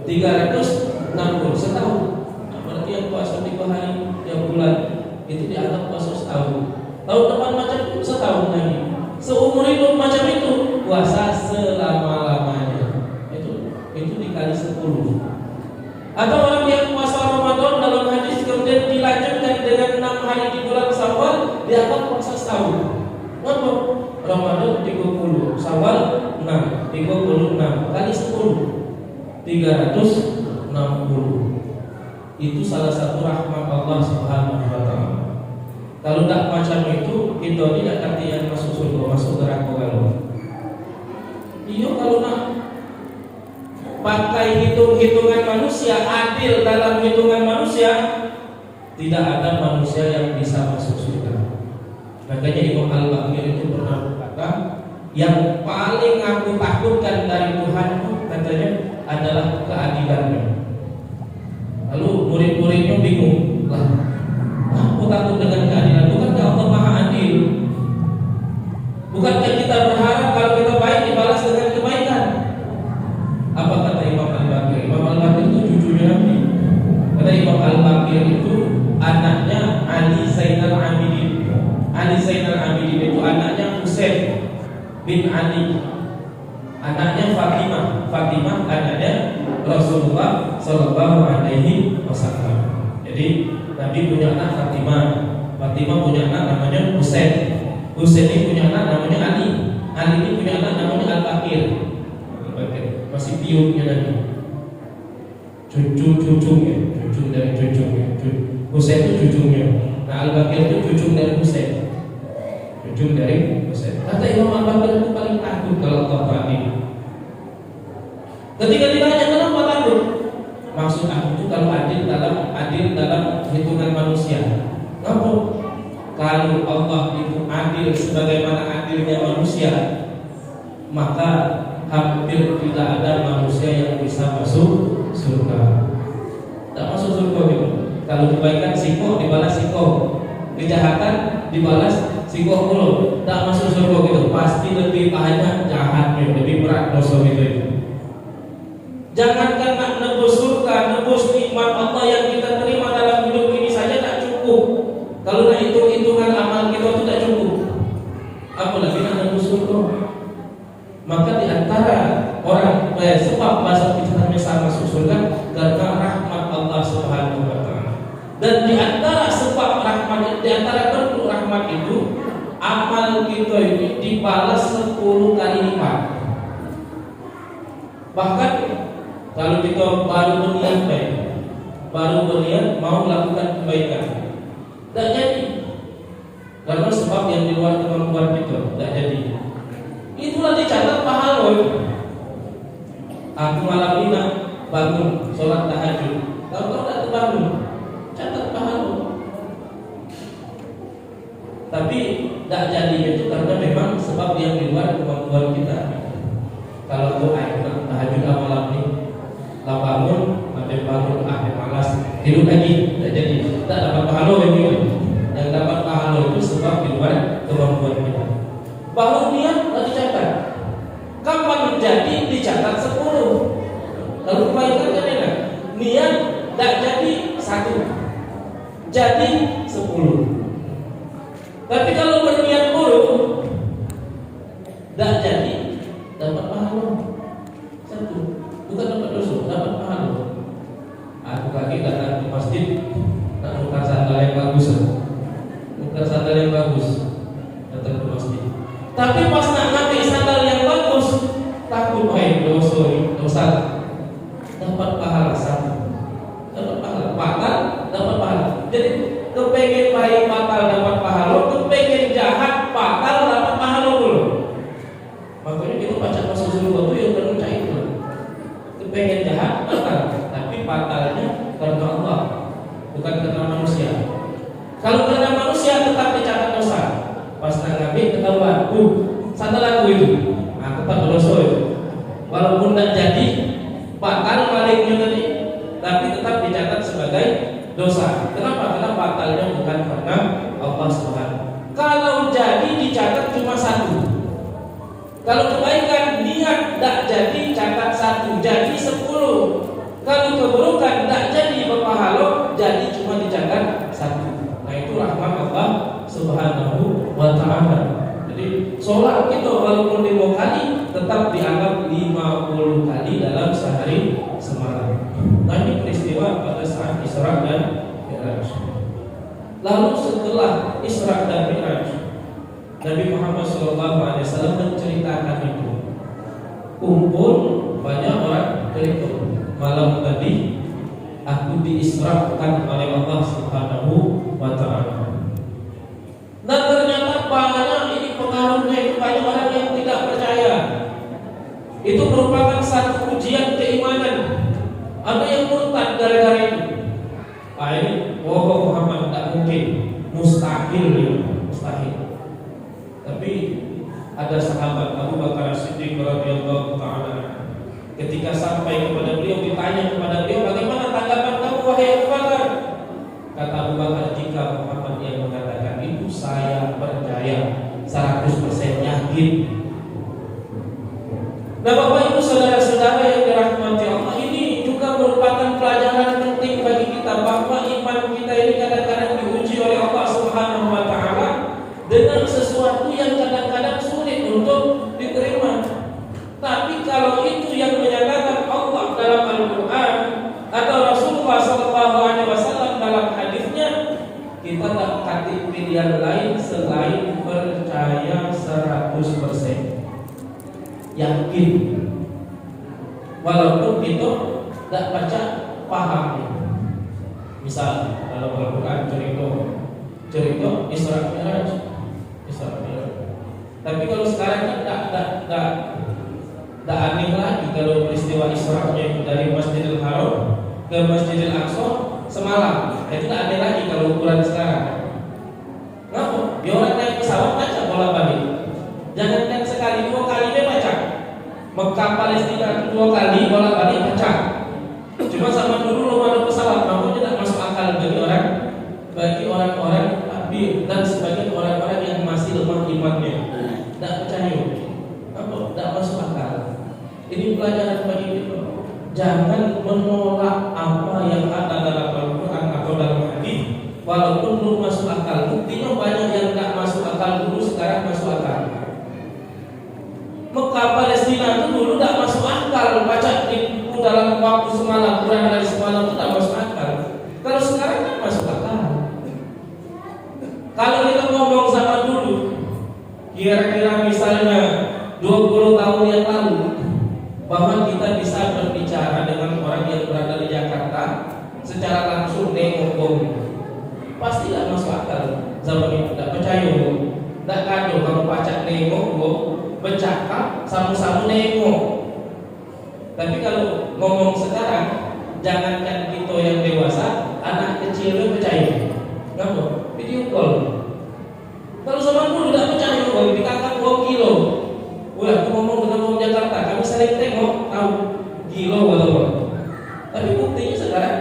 360 setahun. Nah, berarti yang puasa 3 hari tiap bulan itu dianggap puasa setahun. Tahun depan macam itu setahun lagi. Seumur hidup macam itu puasa selama-lamanya. Itu dikali 10. Atau orang yang puasa Ramadan dalam hadis kemudian dilanjutkan dengan 6 hari di bulan Syawal dianggap puasa setahun. Kenapa? Ramadan 30, Syawal 6, 36 kali 10 360. Itu salah satu rahmat Allah Subhanahu wa taala. Kalau tidak macam itu, kita tidak kata yang masuk surga, masuk neraka kalau. Iya, kalau nak pakai hitung-hitungan manusia, adil dalam hitungan manusia, tidak ada manusia yang bisa masuk surga. Makanya Imam Al-Baqir itu pernah berkata, yang paling aku takutkan dari Tuhan katanya adalah keadilannya. Lalu murid-muridnya bingung, lah, aku takut dengan keadilan. Bukankah Allah Maha Adil? Bukankah kita berharap kalau kita baik dibalas dengan kebaikan? Apa kata Imam Al-Baqir? Imam Al-Baqir itu cucunya Nabi. Kata Imam Al-Baqir itu anaknya Ali Zainal Abidin. Ali Zainal Abidin itu anaknya Husain bin Ali, anaknya Fatimah. Fatimah anaknya Rasulullah Sallallahu Alaihi Wasallam. Jadi Nabi punya anak Fatimah, Fatimah punya anak namanya Husain, Husain ini punya anak namanya Ali, Ali ini punya anak namanya Al-Baqir. Masih piungnya Nabi, cucu-cucunya, cucu dari cucunya. Husain itu cucunya. Nah Al-Baqir itu cucu dari Husain, cucu dari Husain. Kata Imam Al-Baqir itu paling takut kalau Allah adil. Ketika ditanya kenapa takut, maksud aku itu kalau adil dalam hitungan manusia. Kenapa? Kalau Allah itu adil sebagaimana adilnya manusia, manusia, maka hampir tidak ada manusia yang bisa masuk surga. Tidak masuk surga gitu. Kalau kebaikan siko dibalas siko, kejahatan dibalas siko puluh. Tidak masuk surga gitu. Pasti lebih banyak jahatnya, lebih berat dosa gitu. Jangankan nak nebus surga, nebus nikmat Allah yang kita terima dalam hidup ini saja tak cukup. Kalau nak hitung-hitungan amal kita itu tak cukup, apalagi nak nebus surga. Maka di antara orang sebab masuk kita bisa masuk surga karena rahmat Allah Subhanahu wa taala. Dan di antara sebab rahmat, di antara bentuk rahmat itu, amal kita ini dibalas 10 kali lipat. Bahkan kalau kita baru berniat baik, baru berniat mau melakukan kebaikan, tidak jadi. Karena sebab yang di luar kemampuan kita, tidak jadi. Itulah dicatat pahala. Aku malam ini bangun sholat tahajud, kalau tidak terbangun, catat pahala. Tapi tidak jadi itu karena memang sebab yang di luar kemampuan kita. Kalau doa tahajud malam ini, tak bangun, malas, hidup lagi, tidak jadi, tidak dapat pahala begitu. Yang dapat pahala itu sebab di luar kemampuan kita. Baru niat dicatat. Kapan jadi dicatat 10. Kalau kebaikan kan enak. Niat tak jadi 1, jadi 10. Tapi kalau berniat buruk, tak jadi, dapat pahala 1. Bukan dapat dosa, dapat pahala. Aku kaki datang ke masjid, tak bukan sandal yang bagus, bukan sandal yang bagus, datang ke masjid. Tapi pas nak pakai sandal yang bagus, takut dosa, dapat pahala 1, dapat pahala, batal dapat pahala. Jadi kepengen baik batal dapat pahala, kepengen jahat batal dapat pahala dulu. Makanya kita baca masuk surga itu yang berucap itu. Kepengen jahat batal, tapi batalnya karena Allah, bukan karena manusia. Kalau karena manusia tetap dicatat dosa. Pas nak ngambil ketahuan, sandal aku itu, tetap dosa itu. Walaupun tidak jadi, batal baliknya tadi, tapi tetap dicatat sebagai dosa. Kenapa? Karena batalnya bukan karena Allah Subhanahu. Kalau jadi dicatat cuma 1. Kalau kebaikan niat tidak jadi catat 1, jadi 10. Kalau keburukan tidak jadi berpahala, jadi cuma dicatat 1. Nah itu rahmat Allah Subhanahu wa ta'ala. Jadi sholat kita walaupun 5 kali tetap dianggap 50 kali dalam sehari semalam. Nah ini peristiwa pada saat Isra dan Mi'raj. Lalu setelah Isra dan Mi'raj, Nabi Muhammad SAW menceritakan itu. Kumpul banyak orang cerita, malam tadi aku diisrakan oleh Allah Subhanahu wa ta'ala. Dan ternyata banyak ini pengaruhnya itu banyak orang yang tidak percaya. Itu merupakan satu ujian keimanan. Ada yang murtad gara-gara itu. Muhammad tak mungkin, mustahil ya, mustahil. Tapi ada sahabat Abu Bakar As-Siddiq radhiyallahu ta'ala, ketika sampai kepada beliau, ditanya kepada beliau, bagaimana tanggapan kamu wahai Abu Bakar? Kata Abu Bakar, jika Muhammad yang mengatakan itu, saya percaya 100% yakin. Nah Bapak Ibu saudara-saudara yang dirahmati Allah, ini juga merupakan pelajaran penting bagi kita bahwa iman kita ini kadang-kadang diuji oleh Allah Subhanahu wa ta'ala dengan sesuatu yang kadang-kadang sulit untuk diterima. Tapi kalau itu yang menyatakan Allah dalam Al-Quran atau Rasulullah SAW dalam hadisnya, kita tak kasih pilihan lain selain percaya 100%. Yakin, walaupun itu tidak baca paham. Misal dalam Al-Quran cerita Isra Mi'raj. Tapi kalau sekarang tidak aneh lagi kalau peristiwa Isra-nya dari Masjidil Haram ke Masjidil Aqsa semalam. Itu tidak aneh lagi kalau ukuran sekarang. Kenapa? Dia orang naik pesawat baca bola balik. Jangan kan sekarang Mekah Palestina itu 2 kali bolak-balik pecah. Cuma zaman dulu belum ada pesawat, makanya tidak masuk akal bagi orang-orang takbir dan sebagian orang-orang yang masih lemah imannya. Tidak percaya, tidak masuk akal. Ini pelajaran bagi kita. Jangan menolak apa yang ada dalam Al-Quran atau dalam hadis, walaupun belum masuk akal. Buktinya banyak yang tidak masuk akal dulu, sekarang masuk akal. Mekah Palestina itu dulu tidak masuk akal, baca di dalam waktu semalam, kurang dari semalam itu tidak masuk akal. Kalau sekarang kan masuk akal. Kalau kita ngomong zaman dulu, kira-kira misalnya 20 tahun yang lalu, bahwa kita bisa berbicara dengan orang yang berada di Jakarta secara langsung nengok, pasti tidak masuk akal. Zaman itu tidak percaya, tidak kado kalau baca nengok, bercakap sama-sama nengok. Tapi kalau ngomong sekarang, jangankan kita yang dewasa, anak kecil percaya. Kenapa? Video call. Kalau zaman dulu tidak percaya, dikatakan 2 kilo. Wah, aku ngomong dengan orang Jakarta, kami saling tengok, tahu kilo atau. Tapi buktinya sekarang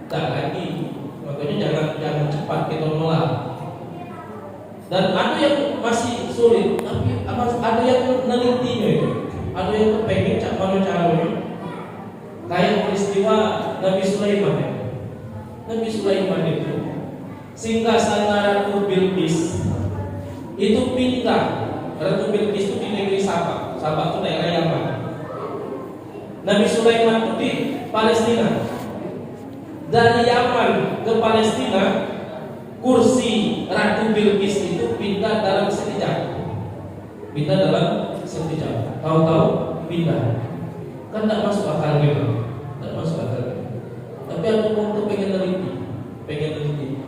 tak lagi. Makanya jangan cepat kita nolak. Dan ada yang masih sulit, tapi ada yang menelitinya itu. Ada yang pengen cak mana caranya. Kayak peristiwa Nabi Sulaiman ya. Nabi Sulaiman itu singgasana Ratu Bilqis itu pindah. Ratu Bilqis itu di negeri Sabah. Sabah itu daerah Yaman. Nabi Sulaiman itu di Palestina. Dari Yaman ke Palestina, kursi Ratu Bilqis itu pindah dalam sekejap. Tahu-tahu pindah. Kan tidak masuk akal gitu. Tidak masuk akal. Tapi aku mau pengen teliti,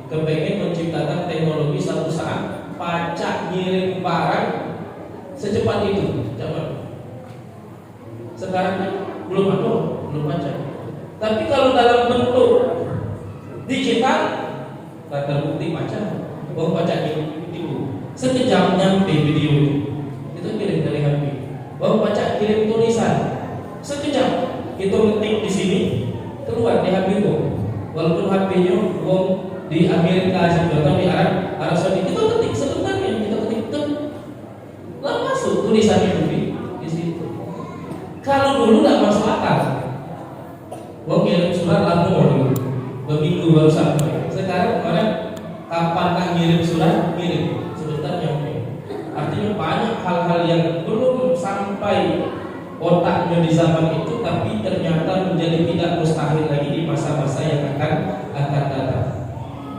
kepengen menciptakan teknologi satu saat pacak ngirim barang secepat itu. Sekarang belum ada. Tapi kalau dalam bentuk digital, tak terbukti pacak. Pacak itu sekejap nyampe video itu kirim dari HP. Pacak kirim tulisan sekejap. Kita ngetik di sini, keluar di HP itu. Walaupun HP-nya di Amerika atau di Arab Saudi, kita ketik sebenarnya, kita ketik lah masuk tulisannya di situ. Kalau dulu nggak masuk akal, kirim surat lama dulu, berminggu baru sampai. Sekarang kemarin kapan nak ngirim surat, ngirim sebentar nyampe. Artinya banyak hal-hal yang belum sampai otaknya di zaman itu, tapi ternyata menjadi tidak mustahil lagi di masa-masa yang akan datang.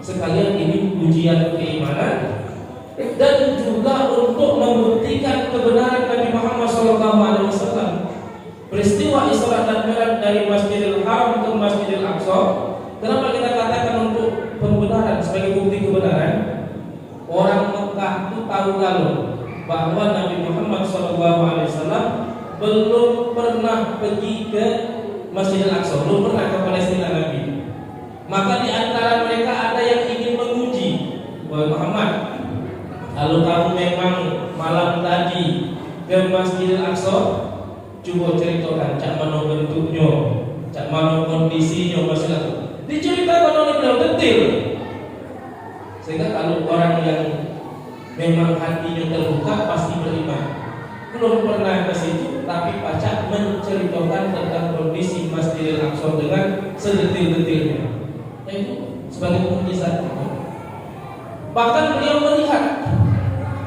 Sekalian ini ujian keimanan dan juga untuk membuktikan kebenaran Nabi Muhammad SAW. Peristiwa Isra dan Mi'raj dari Masjidil Haram ke Masjidil Aqsa. Kenapa kita katakan untuk pembenaran sebagai bukti kebenaran? Orang Mekah itu tahu kalau bahwa Nabi Muhammad SAW belum pernah pergi ke Masjidil Aqsa, belum pernah ke Palestina Nabi. Maka di antara mereka ada yang ingin menguji, wahai Muhammad, kalau kamu memang malam tadi ke Masjidil Aqsa, coba ceritakan cak mana bentuknya, cak mana kondisinya Masjidil Aqsa. Diceritakan oleh beliau detail, sehingga kalau orang yang memang hatinya terbuka pasti beriman. Belum pernah ke situ, tapi pacak menceritakan tentang kondisi Masjidil Aqsa dengan sedetil-detilnya. Itu sebagai mukjizat. Bahkan beliau melihat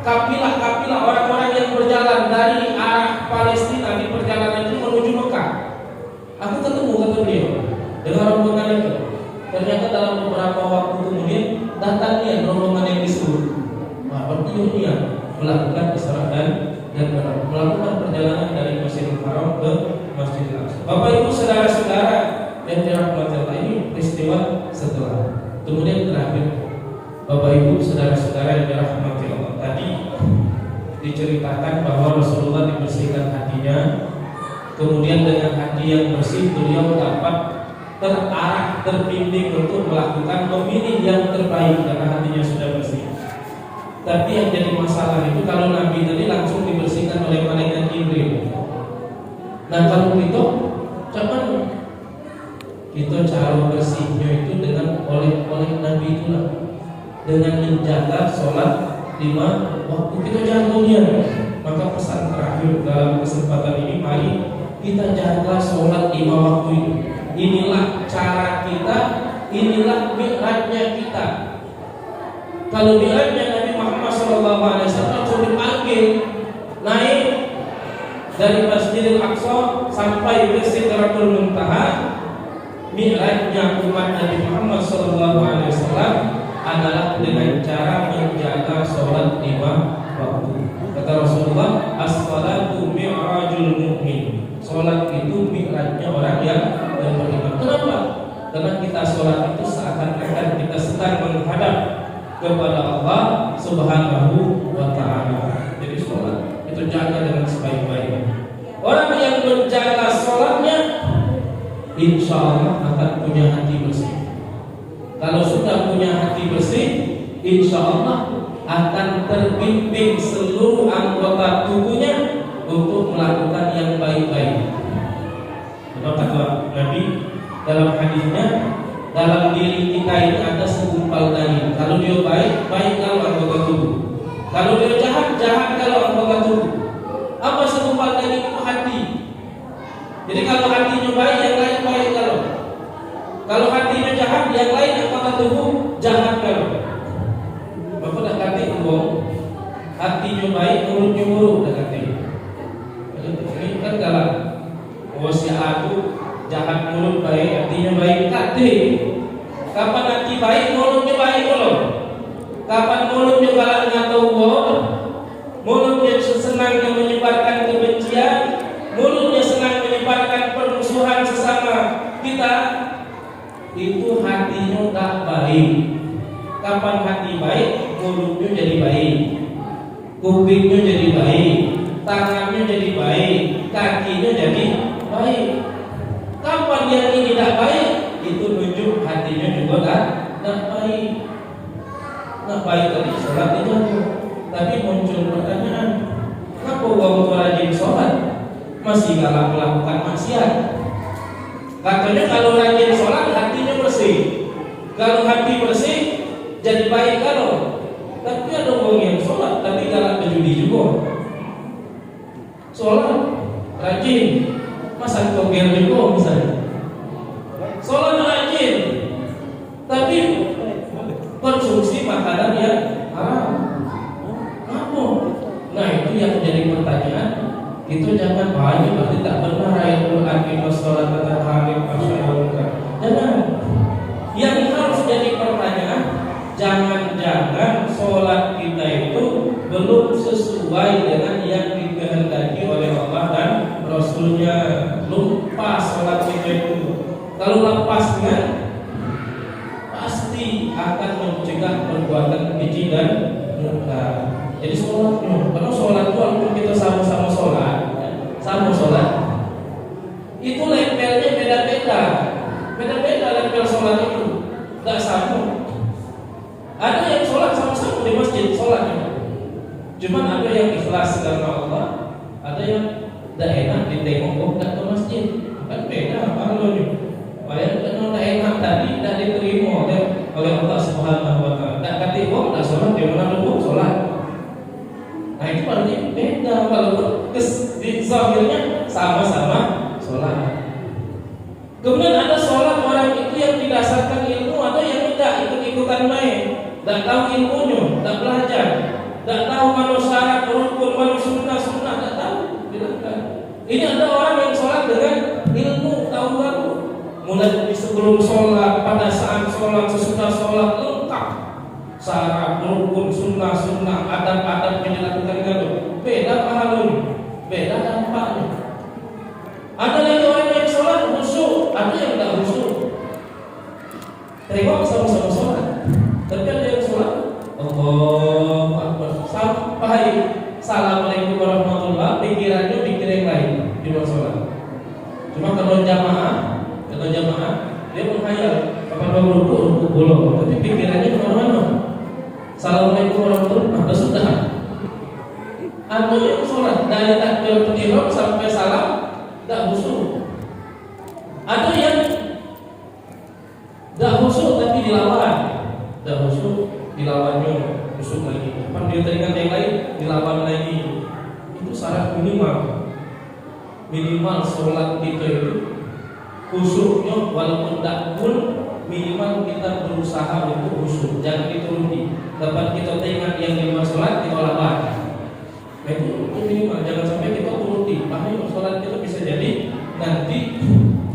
kapilah-kapilah orang-orang yang berjalan dari arah Palestina di perjalanan itu menuju Mekah. Aku ketemu kata beliau dengan rombongan itu. Ternyata dalam beberapa waktu kemudian datangnya rombongan yang disebut. Berarti melakukan Isra dan melakukan perjalanan dari Masjidil Haram ke Masjidil Aqsa. Bapak Ibu saudara-saudara yang dirahmati Allah, ini peristiwa setelah. Kemudian terakhir, Bapak Ibu saudara-saudara yang dirahmati Allah, tadi diceritakan bahwa Rasulullah dibersihkan hatinya. Kemudian dengan hati yang bersih beliau dapat terarah, terbimbing untuk melakukan memilih yang terbaik karena hatinya sudah bersih. Tapi yang jadi masalah itu kalau Nabi tadi langsung dibersihkan oleh malaikat Jibril. Nah kalau kita cuman kita cara bersihnya itu dengan oleh Nabi itulah, dengan menjaga sholat 5 waktu kita jaganya. Maka pesan terakhir dalam kesempatan ini, mari kita jaga sholat 5 waktu itu. Inilah cara kita, inilah mi'rajnya kita. Kalau mi'rajnya Nabi Muhammad SAW sudah dipanggil naik dari Masjidil Aqsa sampai ke Sidratul Muntaha, mi'rajnya umat Nabi Muhammad SAW adalah dengan cara menjaga sholat 5 waktu. Kata Rasulullah, as-salatu mi'rajul mu'min. Sholat itu mi'rajnya orang yang beriman. Kenapa? Karena kita sholat itu seakan-akan kita sedang menghadap kepada Allah Subhanahu wa ta'ala. Jadi sholat itu jaga dengan sebaik-baiknya. Orang yang menjaga sholatnya, insya Allah akan punya hati bersih. Kalau sudah punya hati bersih, insya Allah akan terbimbing seluruh anggota tubuhnya untuk melakukan yang baik-baik. Kata Nabi dalam hadisnya, dalam diri kita ini ada segumpal daging. Kalau dia baik, baik kalau anggota tubuh. Kalau dia jahat, jahat kalau anggota tubuh. Apa segumpal daging itu? Hati. Jadi kalau hatinya baik, yang lain baik kalau hatinya jahat, yang lain anggota tubuh jahat kalau. Bapak dah kata bohong, hatinya baik, mulutnya buruk dah kata. Ini kan galak. Oh si aku jahat mulut baik, hatinya baik kata. Kapan hati baik, mulutnya baik belum? Kapan mulutnya galak ngata bohong, mulutnya senang menyebarkan kebencian, mulutnya senang menyebarkan permusuhan sesama kita, itu hatinya tak baik. Kapan hati baik, mulutnya jadi baik, kupingnya jadi baik, tangannya jadi baik, kakinya jadi baik. Kapan yang ini tidak baik, itu nunjuk hatinya juga tak baik. Nah baik tadi sholat itu, tapi muncul pertanyaan, kenapa orang rajin sholat masih galak melakukan maksiat? Katanya kalau rajin sholat hatinya bersih. Kalau hati bersih jadi baik kalau. Tapi ada orang yang sholat tapi galak berjudi juga. Sholat rajin, masa togel juga misalnya. Sholat rajin, tapi konsumsi makanan yang haram. Apa? Nah itu yang jadi pertanyaan. Itu jangan banyak, berarti tak benar ayat Quran kita sholat kata hari masyarakat. Jangan. Yang harus jadi pertanyaan, jangan-jangan sholat kita itu belum sesuai dengan yang dikehendaki oleh Allah dan Rasulnya. Lupa sholat kita itu. Kalau lepasnya, pasti akan mencegah perbuatan keji dan munkar. Jadi sholatnya, karena sholat itu walaupun kita sama-sama sholat, itu levelnya beda-beda level sholat itu, tidak sama. Ada yang sholat sama-sama di masjid sholatnya, cuman ada yang ikhlas karena Allah, ada yang tidak enak ditengok ke masjid, kan beda malunya. Padahal kalau tidak enak tadi tidak diterima oleh Allah Subhanahu wa Ta'ala. Tak kata tidak sholat, dia mana dulu sholat. Nah itu artinya beda. Kalau di zahirnya sama-sama sholat. Kemudian ada sholat orang itu yang didasarkan ilmu, ada yang tidak, ikut-ikutan main, tidak tahu ilmunya, tidak belajar, tidak tahu mana syarat, rukun, mana sunnah, tidak tahu. Ini ada orang yang sholat dengan ilmu, tahu baru. Mulai sebelum sholat, pada saat sholat, sesudah sholat, lengkap. Syarat, rukun, sunnah, adab-adab yang dilakukan itu beda pahalanya, beda dampaknya. Ada lagi orang yang sholat khusyuk, ada yang tidak khusyuk. Tengok sama-sama sholat, tapi ada yang sholat Allahu Akbar sampai Assalamualaikum warahmatullahi, pikirannya pikir yang lain di luar sholat. Cuma kalau jamaah dia menghayal kapan mau rukuk bolong, tapi pikirannya kemana-mana. Assalamualaikum warahmatullahi wabarakatuh sudah. Ada yang sholat dari takbiratul ihram sampai salam tidak dilawannya khusyuk lagi. Kapan dia teringat yang lain dilawan lagi. Itu syarat minimal sholat kita itu khusyuknya walaupun tak full, minimal kita berusaha untuk khusyuk, jangan dituruti. Dapat kita teringat yang di luar sholat kita lawan. Nah itu minimal, jangan sampai kita turuti. Makanya sholat kita bisa jadi nanti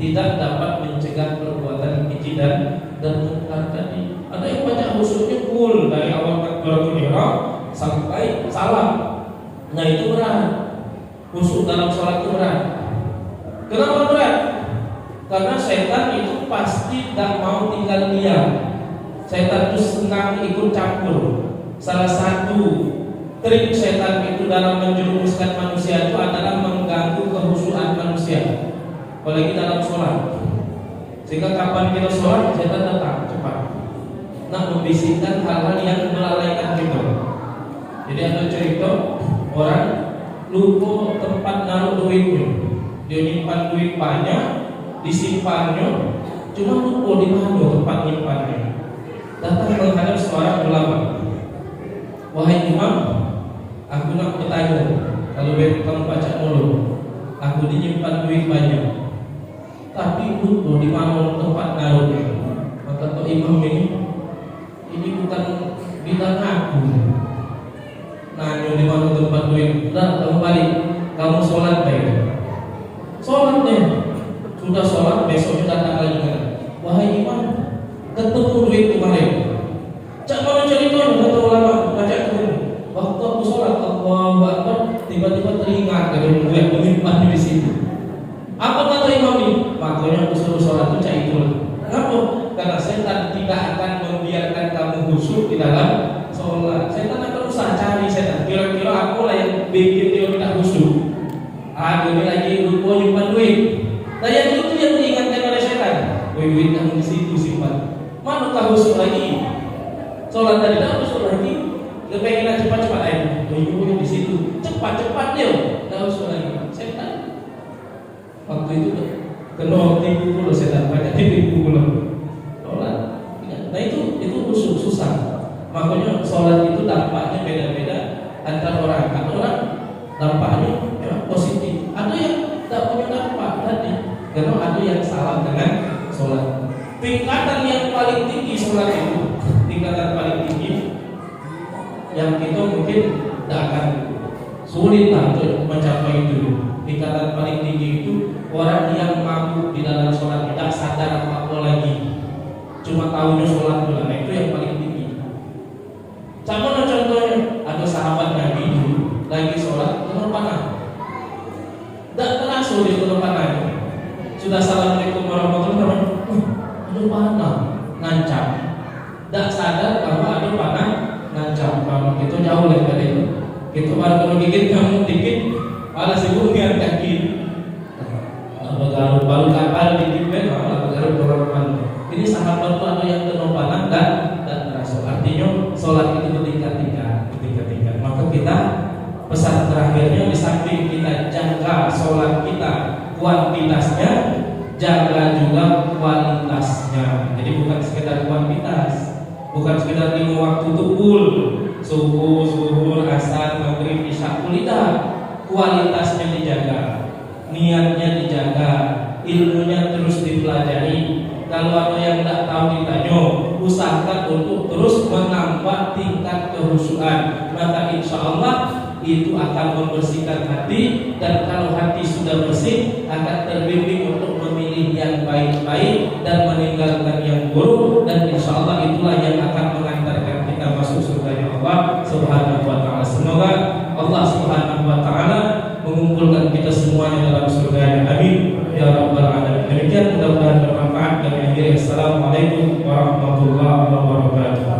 tidak dapat mencegah perbuatan keji dan munkar tadi. Ada yang baca khusyuknya full dari awal takbiratul ihram sampai salam. Nah itu berat. Khusyuk dalam sholat itu berat. Kenapa berat? Karena setan itu pasti tak mau tinggal diam. Setan itu senang ikut campur. Salah satu trik setan itu dalam menjerumuskan manusia itu adalah mengganggu kekhusyukan manusia, apalagi dalam sholat. Sehingga kapan kita sholat, setan datang cepat, nah membisikkan hal-hal yang melalaikan kita. Jadi ada cerita orang lupa tempat naruh duitnya, dia nyimpan duit banyak, disimpannya, cuma lupa di mana tempat nyimpannya. Datang menghadap seorang ulama, wahai imam, aku nak bertanya, kalau kamu baca dulu, aku dinyimpan duit banyak, tapi lupa di mana tempat naruhnya. Maka tuh imam ini bukan bidang aku. Nanya di mana tempat duit, udah kamu balik, kamu sholat baik. Sholat deh, sudah sholat, besoknya datang lagi. Wahai imam, ketemu duit kemarin. Cak mana ceritanya, kata ulama, baca dulu. Waktu aku sholat, Allahu Akbar, tiba-tiba teringat ada duit menyimpan di situ. Apa kata imam ini? Makanya aku suruh sholat itu cak itu. Kenapa? Karena setan tidak akan membiarkan kamu khusyuk di dalam sholat. Setan akan usaha cari setan. Kira-kira aku lah yang bikin dia tidak khusyuk. Ini lagi lupa nyimpan duit. Nah yang itu yang diingatkan oleh setan. Duit kamu di situ simpan. Mana kau khusyuk lagi? Sholat tadi tak khusyuk lagi. Kepengen cepat-cepat aja. Duit di situ. Cepat-cepat dia. Tak khusyuk lagi. Setan. Waktu itu kena tipu pula setan. Banyak tipu pula. Sholat. Nah itu khusyuk susah. Makanya sholat itu dampaknya beda-beda antara orang. Ada orang dampaknya positif, ada yang tak punya dampak tadi, karena ada yang salah dengan sholat. Tingkatan yang paling tinggi sholat itu, tingkatan paling tinggi yang kita mungkin tidak akan sulit lah untuk mencapai itu. Tingkatan paling tinggi itu orang yang mampu di dalam sholat, tidak sadar apa-apa lagi, cuma tahunya sholat pula. Nah, itu yang paling tinggi. Sama contohnya, ada sahabat Nabi dulu lagi sholat kena panah. Tak terasa dia kena panah. Sudah assalamualaikum warahmatullahi wabarakatuh. Ada panah ngancam. Tak sadar bahwa ada panah ngancam. Kalau kita jauh dari itu, kita baru gigit kamu dikit, malah sibuk dengan kaki. Baru kapal dikit, malah baru. Ini sahabat itu ada yang kena panah dan terasa. Artinya sholat itu bertingkat-tingkat. Maka kita pesan terakhirnya, di samping kita jaga sholat kita kuantitasnya, jaga juga kualitasnya. Jadi bukan sekedar kuantitas, bukan sekedar 5 waktu itu full, subuh, zuhur, asar, maghrib, isya, tidak. Kualitasnya dijaga, niatnya dijaga, ilmunya terus dipelajari. Kalau ada yang tidak tahu ditanya, usahakan untuk terus menambah tingkat kekhusyukan. Maka insya Allah itu akan membersihkan hati, dan kalau hati sudah bersih akan terbimbing untuk memilih yang baik-baik dan meninggalkan yang buruk, dan insya Allah itulah yang akan mengantarkan kita masuk surga Allah Subhanahu wa Ta'ala. Semoga Allah Subhanahu wa Ta'ala mengumpulkan kita semuanya dalam surga. Amin ya rabbal alamin. Demikian, mudah-mudahan bermanfaat. Dan akhirnya assalamualaikum warahmatullahi wabarakatuh.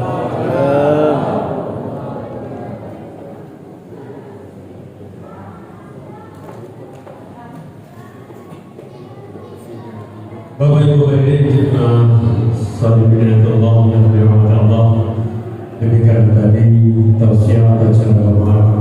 Bapak Ibu hadirin Allah yang dirahmati Allah, demikian tadi tausiah dan ceramah